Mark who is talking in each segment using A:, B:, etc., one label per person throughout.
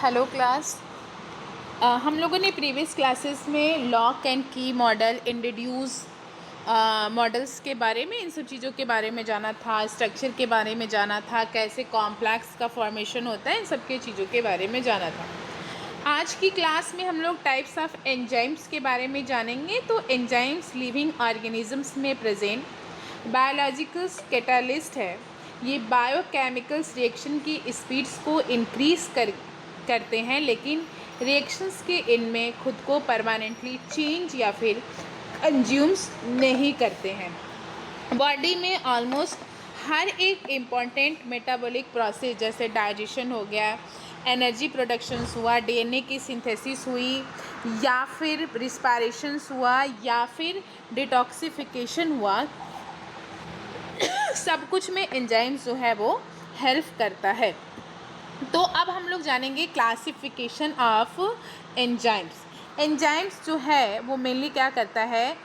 A: Hello class. हम लोगों ने प्रीवियस क्लासेस में लॉक एंड की मॉडल, इंट्रोड्यूस मॉडल्स के बारे में, इन सब चीज़ों के बारे में जाना था, स्ट्रक्चर के बारे में जाना था, कैसे कॉम्प्लेक्स का फॉर्मेशन होता है, इन सब के चीज़ों के बारे में जाना था। आज की क्लास में हम लोग टाइप्स ऑफ एंजाइम्स के बारे में जानेंगे। तो एंजाइम्स लिविंग ऑर्गेनिजम्स में प्रेजेंट बायोलॉजिकल कैटालिस्ट है। ये बायोकेमिकल्स रिएक्शन की स्पीड्स को इंक्रीज करते हैं, लेकिन रिएक्शंस के इनमें खुद को परमानेंटली चेंज या फिर कंज्यूम्स नहीं करते हैं। बॉडी में ऑलमोस्ट हर एक इम्पॉर्टेंट मेटाबॉलिक प्रोसेस, जैसे डाइजेशन हो गया, एनर्जी प्रोडक्शंस हुआ, डीएनए की सिंथेसिस हुई, या फिर रिस्पायरेशंस हुआ, या फिर डिटॉक्सिफिकेशन हुआ, सब कुछ में एंजाइम्स जो है वो हेल्प करता है। तो अब हम लोग जानेंगे क्लासिफिकेशन ऑफ एंजाइम्स। एंजाइम्स जो है वो मेनली क्या करता है,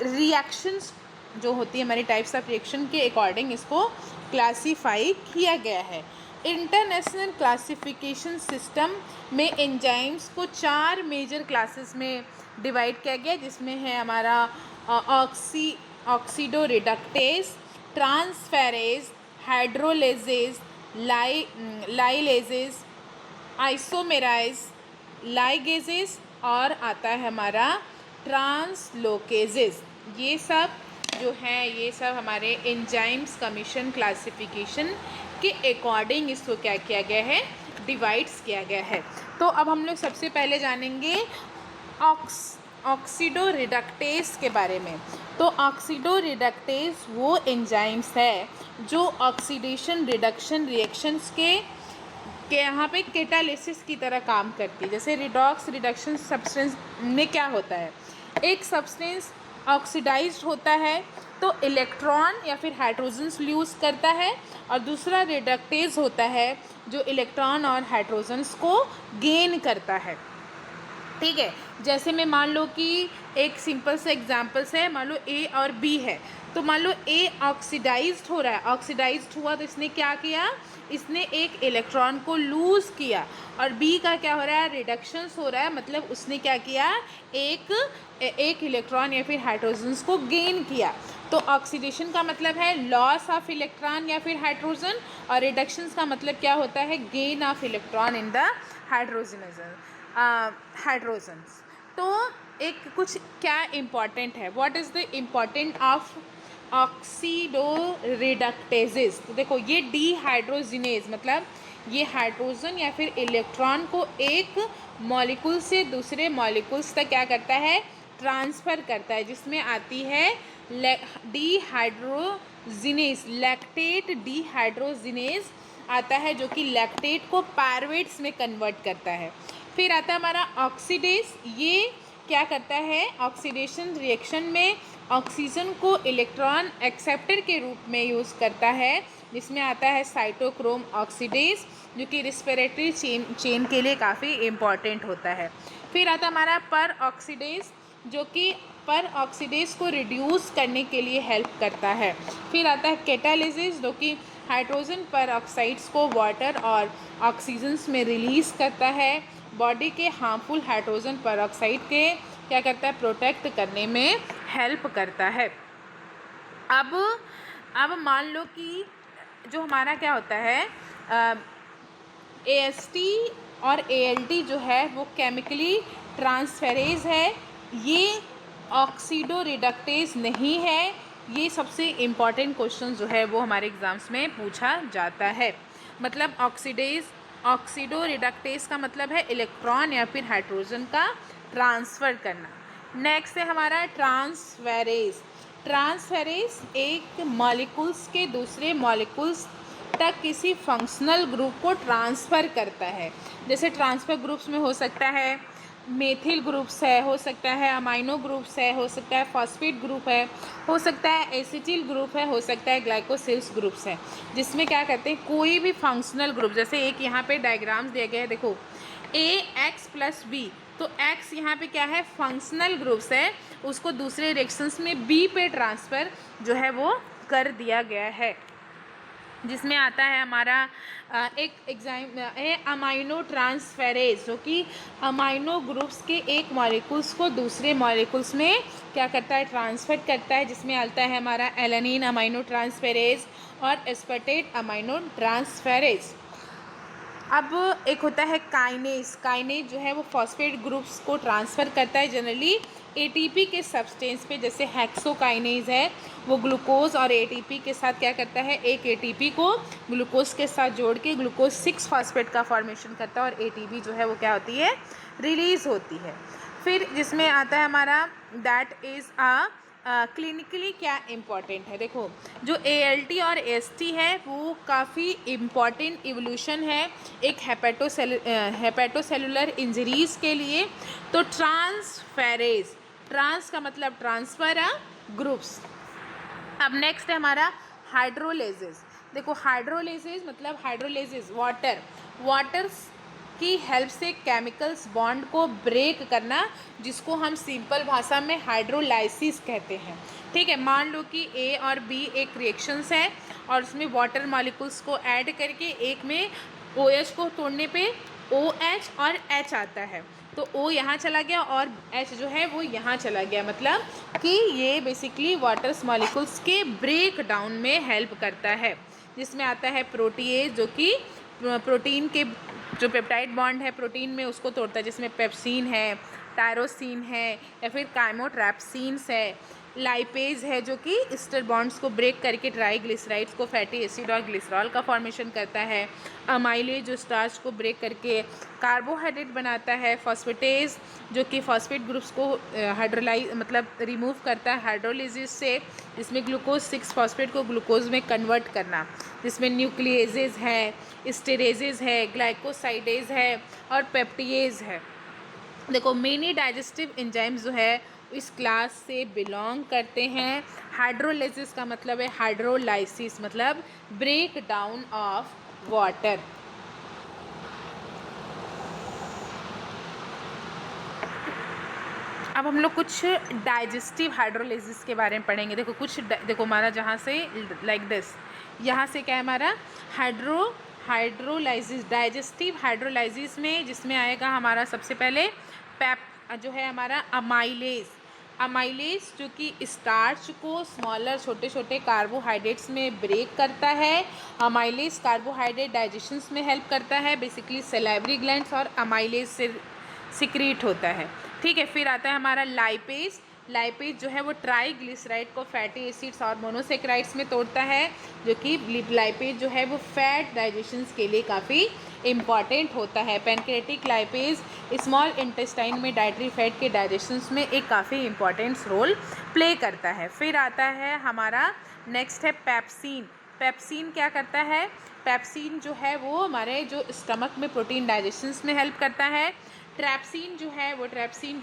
A: रिएक्शंस जो होती है हमारी टाइप्स ऑफ रिएक्शन के अकॉर्डिंग इसको क्लासीफाई किया गया है। इंटरनेशनल क्लासिफिकेशन सिस्टम में एंजाइम्स को 4 मेजर क्लासेस में डिवाइड किया गया, जिसमें है हमारा oxidoreductase, transferase, hydrolases, lyases, isomerase, ligases, और आता है हमारा ट्रांसलोकेजेस। ये सब जो है, ये सब हमारे एंजाइम्स कमीशन क्लासिफिकेशन के अकॉर्डिंग इसको क्या किया गया है, डिवाइड्स किया गया है। तो अब हम लोग सबसे पहले जानेंगे ऑक्सीडो रिडक्टेज के बारे में। तो ऑक्सीडो रिडक्टेज वो एंजाइम्स है जो ऑक्सीडेशन रिडक्शन रिएक्शंस के यहाँ पे कैटालिसिस की तरह काम करती है। जैसे रिडॉक्स रिडक्शन सब्सटेंस में क्या होता है, एक सब्सटेंस ऑक्सीडाइज्ड होता है तो इलेक्ट्रॉन या फिर हाइड्रोजन्स लूज करता है, और दूसरा रिडक्टेज होता है जो इलेक्ट्रॉन और हाइड्रोजन्स को गेन करता है। ठीक है, जैसे मैं मान लो कि एक सिंपल सा एग्जांपल्स है, मान लो ए और बी है। तो मान लो ए ऑक्सीडाइज्ड हो रहा है, ऑक्सीडाइज्ड हुआ तो इसने क्या किया, इसने एक इलेक्ट्रॉन को लूज़ किया, और बी का क्या हो रहा है, रिडक्शंस हो रहा है, मतलब उसने क्या किया, एक इलेक्ट्रॉन या फिर हाइड्रोजन्स को गेन किया। तो ऑक्सीडेशन का मतलब है लॉस ऑफ इलेक्ट्रॉन या फिर हाइड्रोजन, और रिडक्शंस का मतलब क्या होता है, gain of electron in the hydrogens. तो एक कुछ क्या इम्पॉर्टेंट है, what is the important of oxidoreductases. तो देखो, ये डीहाइड्रोजिनेज मतलब ये हाइड्रोजन या फिर इलेक्ट्रॉन को एक मॉलिक्यूल से दूसरे मॉलिक्यूल्स तक क्या करता है, ट्रांसफ़र करता है, जिसमें आती है डीहाइड्रोजिनेज, लैक्टेट डीहाइड्रोजिनेज आता है, जो कि लैक्टेट को पायरुवेट्स में कन्वर्ट करता है। फिर आता है हमारा ऑक्सीडेज, ये क्या करता है, ऑक्सीडेशन रिएक्शन में ऑक्सीजन को इलेक्ट्रॉन एक्सेप्टर के रूप में यूज़ करता है, जिसमें आता है साइटोक्रोम ऑक्सीडेज, जो कि रिस्पिरेटरी चेन के लिए काफ़ी इम्पॉर्टेंट होता है। फिर आता है हमारा पर ऑक्सीडेज, जो कि पर ऑक्सीडेज को रिड्यूस करने के लिए हेल्प करता है। फिर आता है कैटालिसिस, जो कि हाइड्रोजन पर ऑक्साइड्स को वाटर और ऑक्सीजन्स में रिलीज़ करता है, बॉडी के हार्मफुल हाइड्रोजन पर ऑक्साइड के क्या करता है, प्रोटेक्ट करने में हेल्प करता है। अब मान लो कि जो हमारा क्या होता है, एएसटी और एएलटी जो है वो केमिकली ट्रांसफेरेज है, ये ऑक्सीडो रिडक्टेज नहीं है। ये सबसे इम्पॉर्टेंट क्वेश्चन जो है वो हमारे एग्ज़ाम्स में पूछा जाता है। मतलब ऑक्सीडो रिडक्टेज का मतलब है इलेक्ट्रॉन या फिर हाइड्रोजन का ट्रांसफ़र करना। नेक्स्ट है हमारा ट्रांसफेरेज। ट्रांसफेरेज एक मॉलिक्यूल्स के दूसरे मॉलिक्यूल्स तक किसी फंक्शनल ग्रुप को ट्रांसफ़र करता है। जैसे ट्रांसफ़र ग्रुप्स में हो सकता है मेथिल ग्रुप्स है, हो सकता है अमाइनो ग्रुप्स है, हो सकता है फॉस्फेट ग्रुप है, हो सकता है एसिटिल ग्रुप है, हो सकता है ग्लाइकोसिल्स ग्रुप्स है, जिसमें क्या करते हैं, कोई भी फंक्शनल ग्रुप, जैसे एक यहाँ पे डायग्राम्स दिए गए हैं, देखो AX+B, तो X यहाँ पे क्या है, फंक्शनल ग्रुप्स है, उसको दूसरे रिएक्शंस में B पे ट्रांसफ़र जो है वो कर दिया गया है। जिसमें आता है हमारा एक एग्जाम है अमाइनो ट्रांसफेरेज, जो कि अमाइनो ग्रुप्स के एक मॉलिक्यूल्स को दूसरे मॉलिक्यूल्स में क्या करता है, ट्रांसफर करता है, जिसमें आता है हमारा एलानिन अमाइनो ट्रांसफेरेज और एस्पार्टेट अमाइनो ट्रांसफेरेज। अब एक होता है काइनेज। काइनेज जो है वो फॉस्फेट ग्रुप्स को ट्रांसफ़र करता है जनरली एटीपी के सब्सटेंस पे, जैसे हेक्सोकाइनेज है वो ग्लूकोज और एटीपी के साथ क्या करता है, एक एटीपी को ग्लूकोज के साथ जोड़ के ग्लूकोज 6 फॉस्फेट का फॉर्मेशन करता है और एटीपी जो है वो क्या होती है, रिलीज़ होती है। फिर जिसमें आता है हमारा दैट इज़ क्लिनिकली क्या इम्पॉर्टेंट है। देखो जो ALT और AST है वो काफ़ी इम्पॉर्टेंट इवोल्यूशन है एक हेपेटोसेलुलर इंजरीज़ के लिए। तो ट्रांसफेरेज, ट्रांस का मतलब ट्रांसफ़र ग्रुप्स। अब नेक्स्ट है हमारा हाइड्रोलेसिस। देखो हाइड्रोलेसिस मतलब हाइड्रोलेसिस वाटर की हेल्प से केमिकल्स बॉन्ड को ब्रेक करना, जिसको हम सिंपल भाषा में हाइड्रोलाइसिस कहते हैं। ठीक है, मान लो कि A और B एक रिएक्शंस है और उसमें वाटर मॉलिक्यूल्स को ऐड करके एक में OH को तोड़ने पे OH और H आता है, तो O यहाँ चला गया और H जो है वो यहाँ चला गया, मतलब कि ये बेसिकली वाटर्स मॉलिक्यूल्स के ब्रेक डाउन में हेल्प करता है। जिसमें आता है प्रोटीएज, जो कि प्रोटीन के जो पेप्टाइड बॉन्ड है प्रोटीन में उसको तोड़ता है, जिसमें पेप्सिन है, टायरोसिन है या फिर काइमोट्रैप्सिन्स है। लाइपेज है जो कि ईस्टर बॉन्ड्स को ब्रेक करके ट्राईग्लिसराइड्स को फैटी एसिड और ग्लिसरॉल का फॉर्मेशन करता है। अमाइलेज जो स्टार्च को ब्रेक करके कार्बोहाइड्रेट बनाता है। फॉस्फेटेज जो कि फॉस्फेट ग्रुप्स को हाइड्रोलाइज मतलब रिमूव करता है हाइड्रोलिसिस से, जिसमें ग्लूकोज 6 फॉस्फेट को ग्लूकोज में कन्वर्ट करना। जिसमें न्यूक्लिएजेज है, स्टेरेजेज है, ग्लाइकोसाइडेज है और पेप्टिएज है। देखो मेनी डाइजेस्टिव एंजाइम्स जो है इस क्लास से बिलोंग करते हैं। हाइड्रोलाइसिस का मतलब है हाइड्रोलाइसिस मतलब ब्रेक डाउन ऑफ वाटर। अब हम लोग कुछ डाइजेस्टिव हाइड्रोलाइसिस के बारे में पढ़ेंगे। देखो देखो हमारा जहाँ से लाइक दिस, यहाँ से क्या है हमारा हाइड्रोलाइसिस डाइजेस्टिव हाइड्रोलाइसिस में, जिसमें आएगा हमारा सबसे पहले जो है हमारा अमाइलेज जो कि स्टार्च को स्मॉलर छोटे छोटे कार्बोहाइड्रेट्स में ब्रेक करता है। अमाइलेज कार्बोहाइड्रेट डाइजेशंस में हेल्प करता है, बेसिकली सैलिवरी ग्लैंड्स और अमाइलेज से सिक्रीट होता है। ठीक है, फिर आता है हमारा लाइपेज जो है वो ट्राईग्लिसराइड को फैटी एसिड्स और मोनोसेक्राइड्स में तोड़ता है, जो कि लाइपेज जो है वो फैट डाइजेशंस के लिए काफ़ी इम्पॉर्टेंट होता है। पैनक्रेटिक लाइपेज स्मॉल इंटेस्टाइन में डाइटरी फैट के डाइजेशंस में एक काफ़ी इम्पॉर्टेंट रोल प्ले करता है। फिर आता है हमारा नेक्स्ट है पेप्सिन क्या करता है, पेप्सिन जो है वो हमारे जो स्टमक में प्रोटीन डाइजेशंस में हेल्प करता है। ट्रैप्सिन जो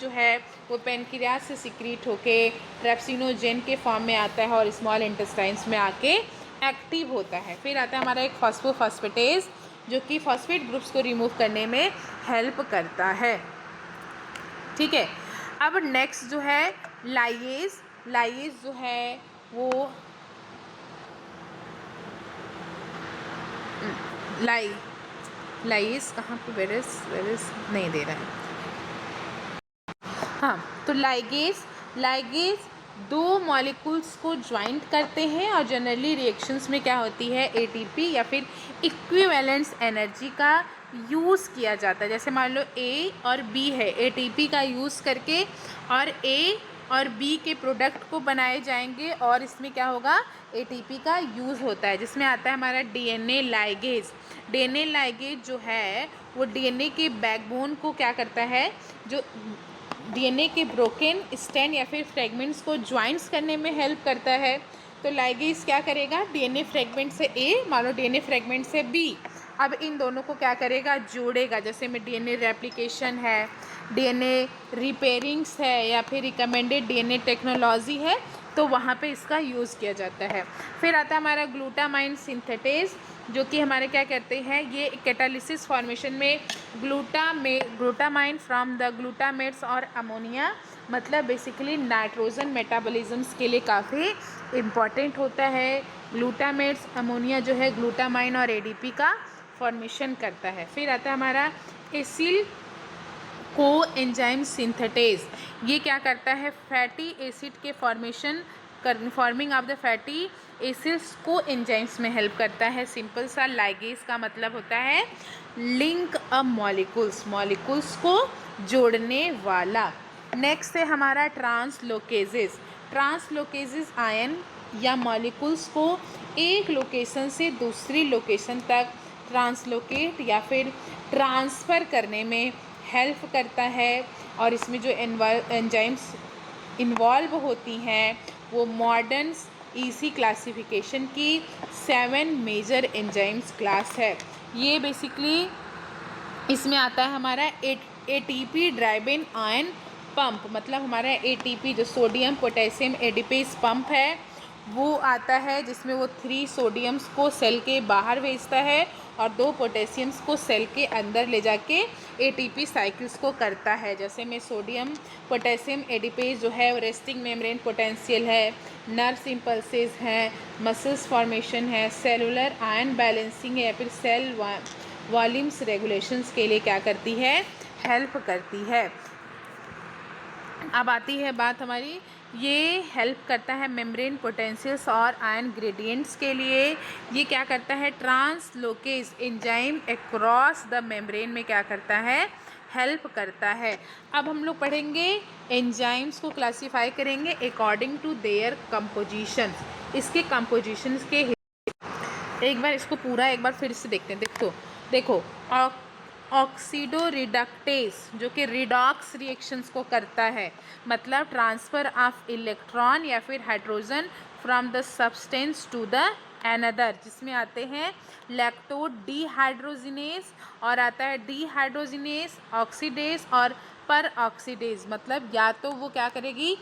A: है वो पेनक्रियाज से सिक्रीट होके ट्रैप्सिनोजेन के फॉर्म में आता है और स्मॉल इंटेस्टाइन्स में आके एक्टिव होता है। फिर आता है हमारा एक फॉस्फोफॉस्फेटेज जो कि फॉस्फेट ग्रुप्स को रिमूव करने में हेल्प करता है। ठीक है, अब नेक्स्ट जो है लाइएज जो है वो लाइस कहाँ पे वेरिस नहीं दे रहा है। हाँ, तो लाइगेज दो मॉलिक्यूल्स को ज्वाइंट करते हैं और जनरली रिएक्शंस में क्या होती है, एटीपी या फिर इक्विवेलेंस एनर्जी का यूज़ किया जाता है। जैसे मान लो ए और बी है, एटीपी का यूज़ करके और ए और बी के प्रोडक्ट को बनाए जाएंगे और इसमें क्या होगा, एटीपी का यूज़ होता है। जिसमें आता है हमारा डीएनए लाइगेज जो है वो डीएनए के बैकबोन को क्या करता है, जो डीएनए के ब्रोकन स्ट्रैंड या फिर फ्रेगमेंट्स को ज्वाइंट्स करने में हेल्प करता है। तो लाइगेज क्या करेगा, डीएनए फ्रेगमेंट से ए, मान लो डीएनए फ्रेगमेंट से बी, अब इन दोनों को क्या करेगा, जोड़ेगा। जैसे में डीएनए रेप्लिकेशन है, डीएनए रिपेयरिंग्स है या फिर रिकमेंडेड डीएनए टेक्नोलॉजी है, तो वहाँ पे इसका यूज़ किया जाता है। फिर आता है हमारा ग्लूटामाइन सिंथेटेज जो कि हमारे क्या करते हैं, ये कैटालिसिस फॉर्मेशन में ग्लूटामाइन फ्रॉम द ग्लूटामेट्स और अमोनिया, मतलब बेसिकली नाइट्रोजन मेटाबॉलिज्म्स के लिए काफ़ी इम्पॉर्टेंट होता है। ग्लूटामेट्स अमोनिया जो है ग्लूटामाइन और एडीपी का फॉर्मेशन करता है। फिर आता है हमारा एसिल को एंजाइम सिंथेटेज, ये क्या करता है फैटी एसिड के forming of the fatty acids को एंजाइम्स में हेल्प करता है। सिंपल सा लाइगेज का मतलब होता है लिंक अ मॉलिक्यूल्स को जोड़ने वाला। नेक्स्ट है हमारा ट्रांसलोकेजेस आयन या मॉलिक्यूल्स को एक लोकेशन से दूसरी लोकेशन तक ट्रांसलोकेट या फिर ट्रांसफ़र करने में हेल्प करता है। और इसमें जो एंजाइम्स इन्वॉल्व होती हैं वो मॉडर्न इसी क्लासिफिकेशन की 7 मेजर एंजाइम्स क्लास है। ये बेसिकली इसमें आता है हमारा एटीपी ड्राइवन आयन पंप, मतलब हमारा एटीपी जो सोडियम पोटेशियम एडिपेज पंप है वो आता है, जिसमें वो 3 सोडियम्स को सेल के बाहर भेजता है और 2 पोटेशियम्स को सेल के अंदर ले जाके एटीपी साइकिल्स को करता है। जैसे में सोडियम पोटेशियम एडिपेज जो है वो रेस्टिंग मेम्ब्रेन पोटेंशियल है, नर्व्स इम्पल्सेस हैं, मसल्स फॉर्मेशन है, सेलुलर आयन बैलेंसिंग है या फिर सेल वॉल्यूम्स रेगुलेशंस के लिए क्या करती है, हेल्प करती है। अब आती है बात हमारी, ये हेल्प करता है मेम्ब्रेन पोटेंशियल्स और आयन ग्रेडियंट्स के लिए। ये क्या करता है translocase enzyme across the membrane में क्या करता है, हेल्प करता है। अब हम लोग पढ़ेंगे एंजाइम्स को क्लासीफाई करेंगे अकॉर्डिंग टू देयर कंपोजिशन, इसके कंपोजिशंस के। एक बार इसको पूरा एक बार फिर से देखते हैं। देखो ऑक्सीडो रिडक्टेज जो कि रिडॉक्स रिएक्शंस को करता है, मतलब ट्रांसफ़र ऑफ इलेक्ट्रॉन या फिर hydrogen from the substance to the another, जिसमें आते हैं लैक्टो डीहाइड्रोजिनेज और आता है डीहाइड्रोजिनेज ऑक्सीडेज और पर ऑक्सीडेज, मतलब या तो वो क्या करेगी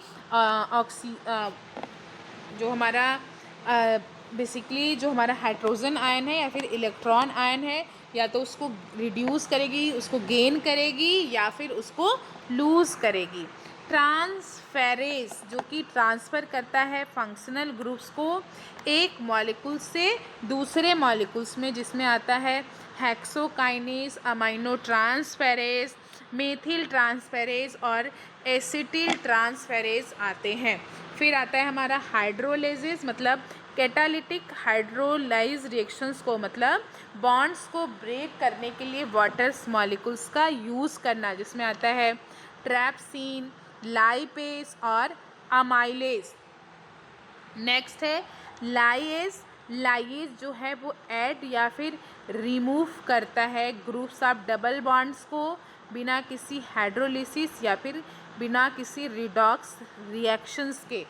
A: जो हमारा बेसिकली जो हमारा हाइड्रोजन आयन है या फिर इलेक्ट्रॉन आयन है, या तो उसको रिड्यूस करेगी, उसको गेन करेगी या फिर उसको लूज़ करेगी। ट्रांसफेरेज जो कि ट्रांसफ़र करता है फंक्शनल ग्रुप्स को एक मॉलिक्यूल से दूसरे मॉलिक्यूल्स में, जिसमें आता है hexokinase, amino transferase, methyl transferase और एसिटिल ट्रांसफेरेज आते हैं। फिर आता है हमारा हाइड्रोलेसिस, मतलब कैटालिटिक हाइड्रोलाइज रिएक्शंस को, मतलब बॉन्ड्स को ब्रेक करने के लिए वाटर्स मॉलिक्यूल्स का यूज़ करना, जिसमें आता है ट्रैप्सिन, लाइपेज और अमाइलेज। नेक्स्ट है लाइएज जो है वो ऐड या फिर रिमूव करता है ग्रुप्स ऑफ डबल बॉन्ड्स को बिना किसी हाइड्रोलिसिस या फिर बिना किसी रिडॉक्स रिएक्शंस के।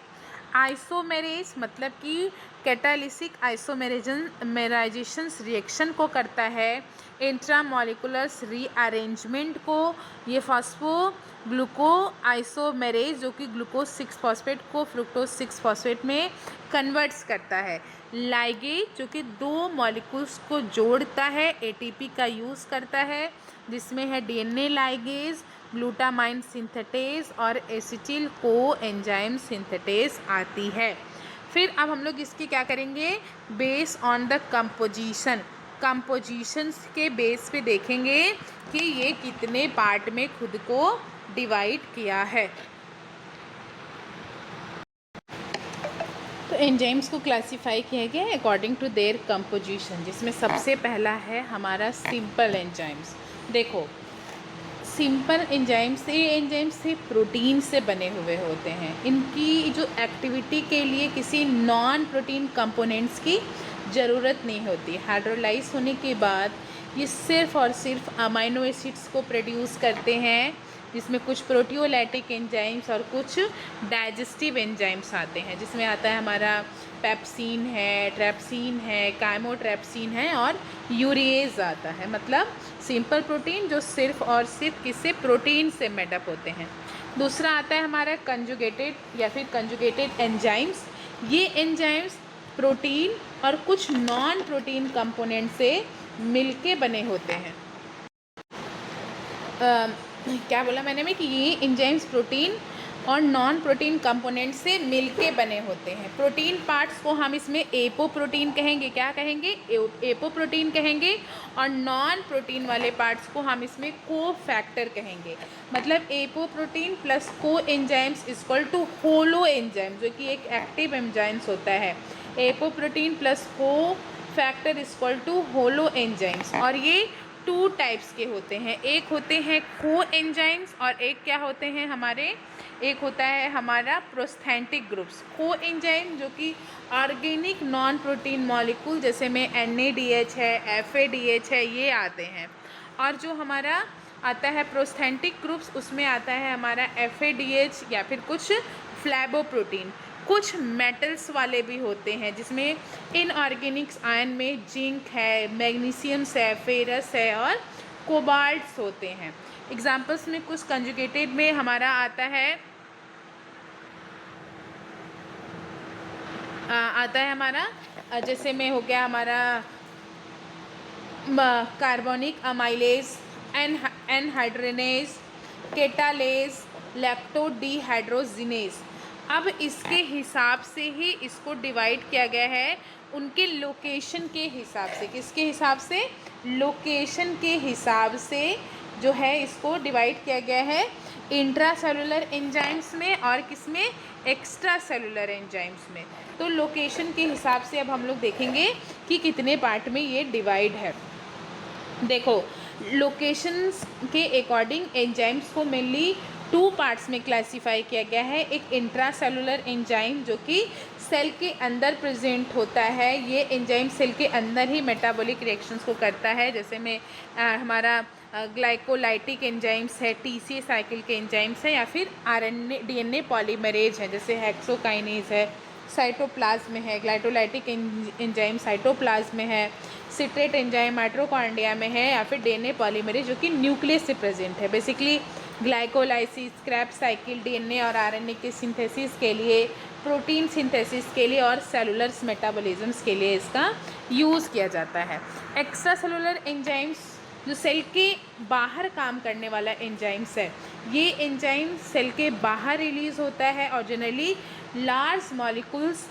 A: आइसोमेरेज मतलब कि कैटालिसिक आइसोमेराइजेशंस रिएक्शन को करता है, इंट्रामोलिकुलर्स रीअरेंजमेंट को ये ग्लूको आइसोमेरेज जो कि ग्लूकोज 6 फॉस्फेट को फ्रुक्टोज 6 फॉस्फेट में कन्वर्ट्स करता है। लाइगेज जो कि 2 मॉलिक्यूल्स को जोड़ता है, एटीपी का यूज़ करता है, जिसमें है डीएनए लाइगेज, ग्लूटामाइन सिंथेटेज और एसिटिल को एंजाइम सिंथेटेज आती है। फिर अब हम लोग इसकी क्या करेंगे, बेस ऑन द कंपोजिशंस के बेस पे देखेंगे कि ये कितने पार्ट में खुद को डिवाइड किया है। तो एंजाइम्स को क्लासीफाई किया गया है अकॉर्डिंग टू देयर कंपोजिशन, जिसमें सबसे पहला है हमारा सिंपल एंजाइम्स। देखो सिंपल एंजाइम्स, ये एंजाइम्स से प्रोटीन से बने हुए होते हैं। इनकी जो एक्टिविटी के लिए किसी नॉन प्रोटीन कंपोनेंट्स की ज़रूरत नहीं होती। हाइड्रोलाइज होने के बाद ये सिर्फ़ और सिर्फ अमाइनो एसिड्स को प्रोड्यूस करते हैं, जिसमें कुछ प्रोटियोलाइटिक एंजाइम्स और कुछ डाइजेस्टिव एंजाइम्स आते हैं, जिसमें आता है हमारा पेप्सिन है, ट्रैप्सिन है, काइमोट्रैप्सिन है और यूरिएज आता है। मतलब सिंपल प्रोटीन जो सिर्फ और सिर्फ किससे, प्रोटीन से मेडअप होते हैं। दूसरा आता है हमारा कंजुगेटेड या फिर कंजुगेटेड एंजाइम्स। ये एंजाइम्स प्रोटीन और कुछ नॉन प्रोटीन कंपोनेंट से मिलके बने होते हैं। क्या बोला मैंने कि ये एंजाइम्स प्रोटीन और नॉन प्रोटीन कंपोनेंट से मिलके बने होते हैं। प्रोटीन पार्ट्स को हम इसमें एपोप्रोटीन कहेंगे। क्या कहेंगे? एपोप्रोटीन कहेंगे। और नॉन प्रोटीन वाले पार्ट्स को हम इसमें कोफैक्टर कहेंगे। मतलब apoprotein plus coenzymes equal to holoenzyme, जो कि एक एक्टिव एंजाइम्स होता है। Apoprotein plus cofactor equal to holoenzymes. और ये 2 टाइप्स के होते हैं। एक होते हैं को एंजाइम्स और एक क्या होते हैं हमारे, एक होता है हमारा प्रोस्थेटिक ग्रुप्स। को एंजाइम जो कि ऑर्गेनिक नॉन प्रोटीन मॉलिक्यूल जैसे में NADH है, FADH है, ये आते हैं। और जो हमारा आता है प्रोस्थेटिक ग्रुप्स, उसमें आता है हमारा FADH या फिर कुछ फ्लैबोप्रोटीन। कुछ मेटल्स वाले भी होते हैं जिसमें इनऑर्गेनिक्स आयन में जिंक है, मैग्नीशियम्स है, फेरस है और कोबाल्ट्स होते हैं। एग्जाम्पल्स में कुछ कंजुगेटेड में हमारा आता है हमारा जैसे में हो गया हमारा कार्बोनिक अमाइलेज, एनहाइड्रेनेज, केटालेज, लैक्टोडीहाइड्रोजिनेज। अब इसके हिसाब से ही इसको डिवाइड किया गया है उनके लोकेशन के हिसाब से। किसके हिसाब से? लोकेशन के हिसाब से जो है इसको डिवाइड किया गया है इंट्रासेलुलर एंजाइम्स में और किसमें? एक्स्ट्रा सेलुलर एंजाइम्स में। तो लोकेशन के हिसाब से अब हम लोग देखेंगे कि कितने पार्ट में ये डिवाइड है। देखो, लोकेशंस के अकॉर्डिंग एंजाइम्स को मेनली 2 पार्ट्स में क्लासीफाई किया गया है। एक इंट्रासेलुलर एंजाइम जो कि सेल के अंदर प्रेजेंट होता है। ये एंजाइम सेल के अंदर ही मेटाबॉलिक रिएक्शंस को करता है। जैसे में हमारा ग्लाइकोलाइटिक एंजाइम्स है, TCA साइकिल के एंजाइम्स है, या फिर RNA DNA पॉलीमरेज है जैसे हेक्सोकाइनेज है, साइटोप्लाज्म में है। ग्लाइकोलाइटिक एंजाइम साइटोप्लाज्म में है। सिट्रेट एंजाइम माइटोकॉन्ड्रिया में है, या फिर DNA पॉलीमरेज जो कि न्यूक्लियस से प्रेजेंट है। Basically glycolysis, Krebs cycle, DNA और RNA के सिंथेसिस के लिए, प्रोटीन सिंथेसिस के लिए और सेलुलर मेटाबॉलिज्म्स के लिए इसका यूज़ किया जाता है। एक्स्ट्रा सेलुलर एंजाइम्स जो सेल के बाहर काम करने वाला एंजाइम्स है, ये एंजाइम सेल के बाहर रिलीज़ होता है और जनरली लार्ज मॉलिक्यूल्स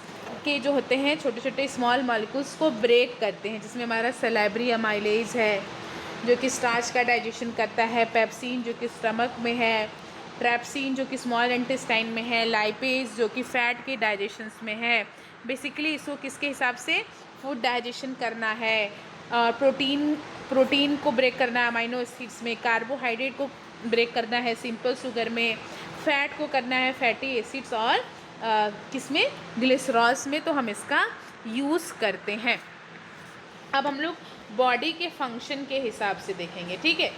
A: के जो होते हैं, छोटे छोटे स्मॉल मॉलिक्यूल्स को ब्रेक करते हैं। जिसमें हमारा सलाइवरी अमाइलेज है जो कि स्टार्च का डाइजेशन करता है, पेप्सिन जो कि स्टमक में है, ट्रैप्सिन जो कि स्मॉल इंटेस्टाइन में है, लाइपेज जो कि फैट के डाइजेशंस में है। बेसिकली इसको किसके हिसाब से फूड डाइजेशन करना है, और प्रोटीन को ब्रेक करना है अमाइनो एसिड्स में, कार्बोहाइड्रेट को ब्रेक करना है सिंपल शुगर में, फैट को करना है फैटी एसिड्स और किसमें? ग्लिसरॉल्स में। तो हम इसका यूज़ करते हैं। अब हम लोग बॉडी के फंक्शन के हिसाब से देखेंगे, ठीक है।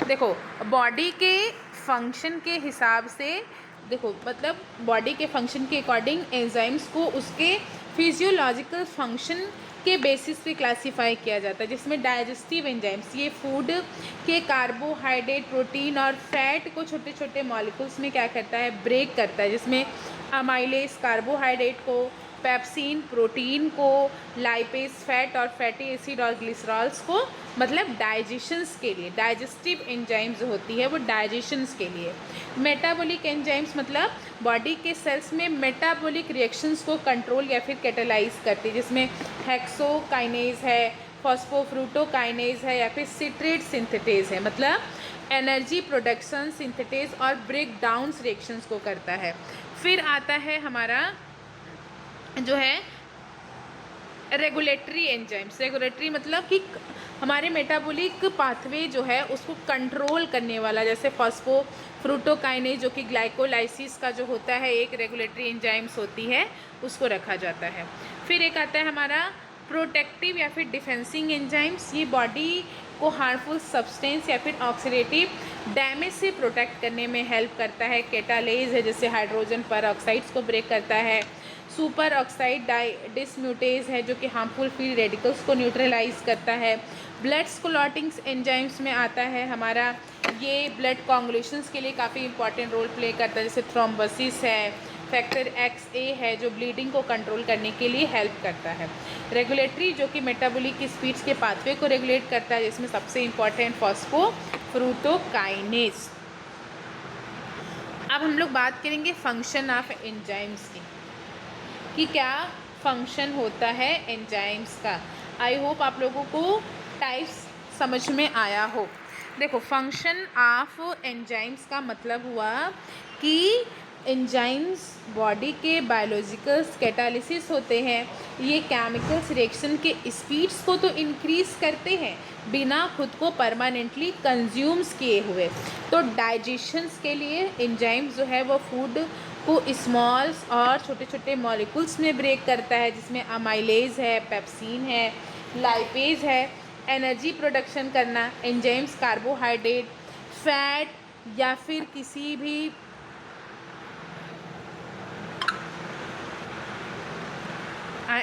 A: देखो, बॉडी के फंक्शन के हिसाब से देखो, मतलब बॉडी के फंक्शन के अकॉर्डिंग एंजाइम्स को उसके फिजियोलॉजिकल फंक्शन के बेसिस पे क्लासीफाई किया जाता है। जिसमें डाइजेस्टिव एंजाइम्स ये फूड के कार्बोहाइड्रेट, प्रोटीन और फैट को छोटे छोटे मॉलिक्यूल्स में क्या करता है? ब्रेक करता है। जिसमें अमाइलेज कार्बोहाइड्रेट को, पेप्सिन प्रोटीन को, लाइपेज फैट और फैटी एसिड और ग्लिसरॉल्स को, मतलब डाइजेशंस के लिए। डाइजेस्टिव एंजाइम्स जो होती है वो डाइजेशंस के लिए। मेटाबॉलिक एंजाइम्स मतलब बॉडी के सेल्स में मेटाबॉलिक रिएक्शंस को कंट्रोल या फिर कैटेलाइज करती है। जिसमें हेक्सोकाइनेज है, फॉस्फोफ्रूटोकाइनेज है, या फिर सिट्रेट सिंथेटेज है, मतलब एनर्जी प्रोडक्शन, सिंथेटेज और ब्रेक डाउन रिएक्शंस को करता है। फिर आता है हमारा जो है रेगुलेटरी एंजाइम्स। रेगुलेटरी मतलब कि हमारे मेटाबॉलिक पाथवे जो है उसको कंट्रोल करने वाला, जैसे फॉस्फोफ्रूटोकाइनेज जो कि ग्लाइकोलाइसिस का जो होता है एक रेगुलेटरी एंजाइम्स होती है, उसको रखा जाता है। फिर एक आता है हमारा प्रोटेक्टिव या फिर डिफेंसिंग एंजाइम्स। ये बॉडी को हार्मफुल सब्सटेंस या फिर ऑक्सीडेटिव डैमेज से प्रोटेक्ट करने में हेल्प करता है। केटालेज है जैसे हाइड्रोजन पर ऑक्साइड्स को ब्रेक करता है। सुपर ऑक्साइड डिसम्यूटेज है जो कि हार्मफुल फ्री रेडिकल्स को न्यूट्रलाइज करता है। ब्लड क्लॉटिंग एंजाइम्स में आता है हमारा, ये ब्लड कोआगुलेशंस के लिए काफ़ी इंपॉर्टेंट रोल प्ले करता है। जैसे थ्रोम्बोसिस है, फैक्टर XA है जो ब्लीडिंग को कंट्रोल करने के लिए हेल्प करता है। रेगुलेटरी जो कि मेटाबॉलिक की स्पीड्स के पाथवे को रेगुलेट करता है, जिसमें सबसे इंपॉर्टेंट फॉस्फोफ्रूटोकाइनेज। अब हम लोग बात करेंगे फंक्शन ऑफ एंजाइम्स की, कि क्या फंक्शन होता है एंजाइम्स का। आई होप आप लोगों को टाइप्स समझ में आया हो। देखो, फंक्शन ऑफ एंजाइम्स का मतलब हुआ कि एंजाइम्स बॉडी के बायोलॉजिकल्स कैटालिसिस होते हैं। ये केमिकल्स रिएक्शन के स्पीड्स को तो इंक्रीज़ करते हैं बिना खुद को परमानेंटली कंज्यूम्स किए हुए। तो डाइजेशंस के लिए एंजाइम्स जो है वो फूड को स्मॉल्स और छोटे छोटे मॉलिक्यूल्स में ब्रेक करता है, जिसमें अमाइलेज है, पेप्सिन है, लाइपेज है। एनर्जी प्रोडक्शन करना, एंजाइम्स कार्बोहाइड्रेट, फैट या फिर किसी भी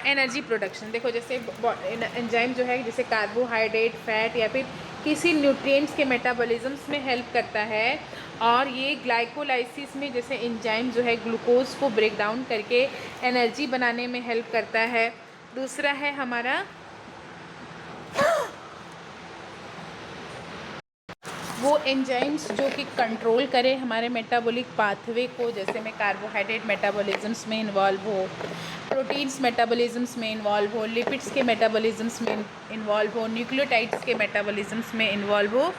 A: एनर्जी प्रोडक्शन। देखो, जैसे एंजाइम जो है जैसे कार्बोहाइड्रेट, फैट या फिर किसी न्यूट्रिएंट्स के मेटाबॉलिज्म्स में हेल्प करता है। और ये ग्लाइकोलाइसिस में जैसे एंजाइम जो है ग्लूकोज को ब्रेक डाउन करके एनर्जी बनाने में हेल्प करता है। दूसरा है हमारा वो एंजाइम्स जो कि कंट्रोल करे हमारे मेटाबॉलिक पाथवे को, जैसे में कार्बोहाइड्रेट मेटाबॉलिज्म्स में इन्वॉल्व हो, प्रोटीन्स मेटाबॉलिज्म्स में इन्वॉल्व हो, लिपिड्स के मेटाबॉलिज्म्स में इन्वॉल्व हो, न्यूक्लियोटाइड्स के मेटाबॉलिज्म्स में इन्वॉल्व हो।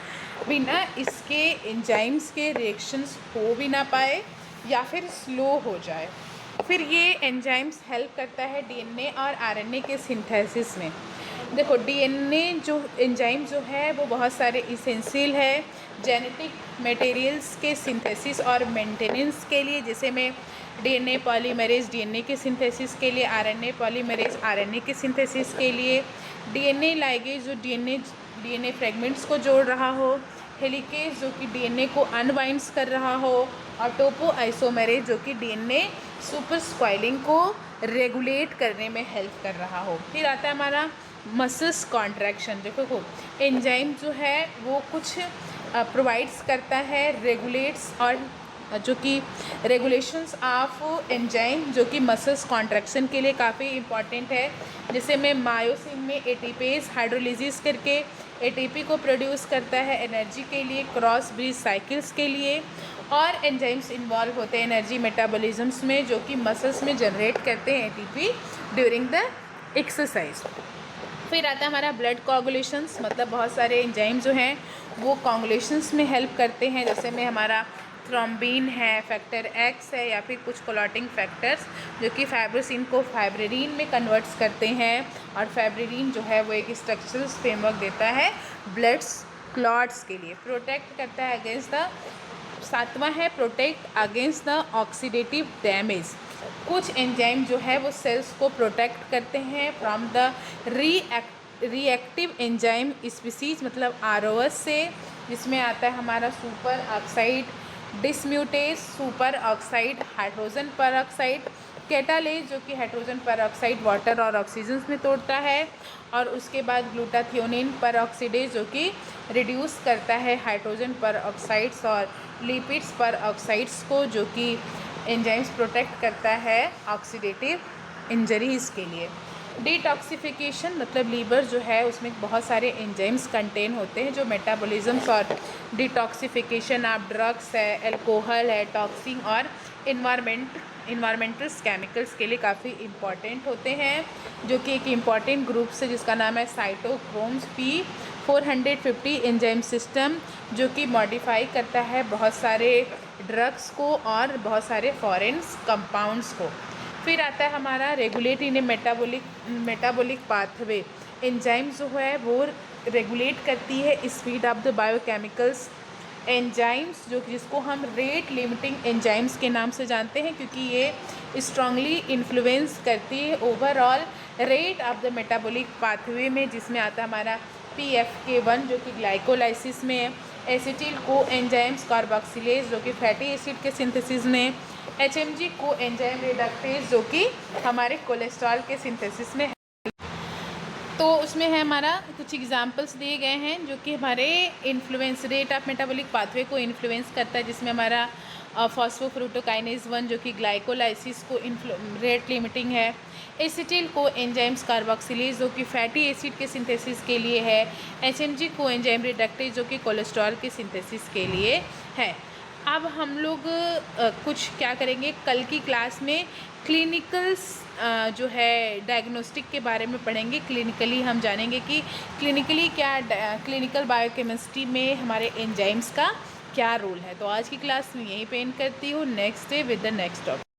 A: बिना इसके एंजाइम्स के रिएक्शंस हो भी ना पाए या फिर स्लो हो जाए। फिर ये एंजाइम्स हेल्प करता है डीएनए और आरएनए के सिंथेसिस में। देखो, डीएनए जो एंजाइम जो है वो बहुत सारे इसेंशियल है जेनेटिक मटेरियल्स के सिंथेसिस और मेंटेनेंस के लिए, जैसे में डीएनए पॉलीमरेज डीएनए के सिंथेसिस के लिए, आरएनए पॉलीमरेज आरएनए के सिंथेसिस के लिए, डीएनए लाइगेज जो डीएनए फ्रेगमेंट्स को जोड़ रहा हो, हेलिकेज जो कि डीएनए को अनवाइंड्स कर रहा हो, और टोपो आइसोमेरेज जो कि डीएनए सुपर स्क्वाइलिंग को रेगुलेट करने में हेल्प कर रहा हो। फिर आता है हमारा मसल्स कॉन्ट्रैक्शन। देखो, एंजाइम जो है वो कुछ प्रोवाइड्स करता है, रेगुलेट्स, और जो कि रेगुलेशंस ऑफ एंजाइम जो कि मसल्स कॉन्ट्रैक्शन के लिए काफ़ी इम्पॉर्टेंट है। जैसे में मायोसिन में एटीपेज हाइड्रोलिसिस करके एटीपी को प्रोड्यूस करता है एनर्जी के लिए, क्रॉस ब्रिज साइकिल्स के लिए। और एंजाइम्स इन्वॉल्व होते हैं एनर्जी मेटाबॉलिज्म्स में, जो कि मसल्स में जनरेट करते हैं एटीपी ड्यूरिंग द एक्सरसाइज। फिर आता है हमारा ब्लड कोआगुलेशंस, मतलब बहुत सारे एंजाइम जो हैं वो कोआगुलेशंस में हेल्प करते हैं, जैसे में हमारा थ्रोम्बिन है, फैक्टर एक्स है, या फिर कुछ क्लॉटिंग फैक्टर्स जो कि फाइब्रोसिन को फाइब्रिन में कन्वर्ट्स करते हैं। और फाइब्रिन जो है वो एक स्ट्रक्चरल फ्रेमवर्क देता है ब्लड्स क्लॉट्स के लिए, प्रोटेक्ट करता है अगेंस्ट द। सातवां है protect against the oxidative damage. कुछ एंजाइम जो है वो सेल्स को प्रोटेक्ट करते हैं from the reactive enzyme species, मतलब आरओएस से, जिसमें आता है हमारा super oxide dismutase, super oxide hydrogen पर ऑक्साइड, कैटालेज जो कि हाइड्रोजन पर ऑक्साइड वाटर और ऑक्सीजन में तोड़ता है, और उसके बाद ग्लूटाथियोनिन पर ऑक्सीडेज जो कि रिड्यूस करता है हाइड्रोजन पर ऑक्साइड्स और लिपिड्स पर ऑक्साइड्स को, जो कि एंजाइम्स प्रोटेक्ट करता है ऑक्सीडेटिव इंजरीज़ के लिए। डिटॉक्सिफिकेशन, मतलब लीवर जो है उसमें बहुत सारे एंजाइम्स कंटेन होते हैं जो मेटाबॉलिज्म्स और डिटॉक्सिफिकेशन ऑफ ड्रग्स है, अल्कोहल है, टॉक्सिन और इन्वायरमेंटल केमिकल्स के लिए काफ़ी इम्पॉर्टेंट होते हैं, जो कि एक इम्पॉर्टेंट ग्रुप से जिसका नाम है साइटोक्रोम्स P450 एंजाइम सिस्टम, जो कि मॉडिफाई करता है बहुत सारे ड्रग्स को और बहुत सारे फॉरेन कंपाउंड्स को। फिर आता है हमारा रेगुलेट इन मेटाबॉलिक पाथवे। एंजाइम जो है वो रेगुलेट करती है speed of the biochemicals enzymes, जो जिसको हम रेट लिमिटिंग एंजाइम्स के नाम से जानते हैं, क्योंकि ये स्ट्रांगली इन्फ्लुएंस करती है overall rate of the metabolic pathway में, जिसमें आता है हमारा PFK1 जो कि ग्लाइकोलाइसिस में है, एसिटिल को एंजाइम्स कार्बोक्सिलेज जो कि फैटी एसिड के सिंथेसिस में, HMG को एंजाइम रिडक्टेज जो कि हमारे कोलेस्ट्रॉल के सिंथेसिस में है। तो उसमें है हमारा कुछ एग्जांपल्स दिए गए हैं जो कि हमारे influence rate of metabolic pathway को इन्फ्लुएंस करता है, जिसमें हमारा फॉस्फोफ्रूटोकाइनेज 1 जो कि ग्लाइकोलाइसिस को रेट लिमिटिंग है, एसिटिल को एंजाइम्स कार्बोक्सिलेज जो कि फैटी एसिड के सिंथेसिस के लिए है, HMG को एंजाइम रिडक्टेज जो कि कोलेस्ट्रॉल के सिंथेसिस के लिए है। अब हम लोग कुछ क्या करेंगे, कल की क्लास में क्लिनिकल्स जो है डायग्नोस्टिक के बारे में पढ़ेंगे। क्लिनिकली हम जानेंगे कि क्लिनिकली क्या क्लिनिकल बायोकेमिस्ट्री में हमारे एंजाइम्स का क्या रोल है। तो आज की क्लास में यहीं पे एंड करती हूँ। Next day with the next topic.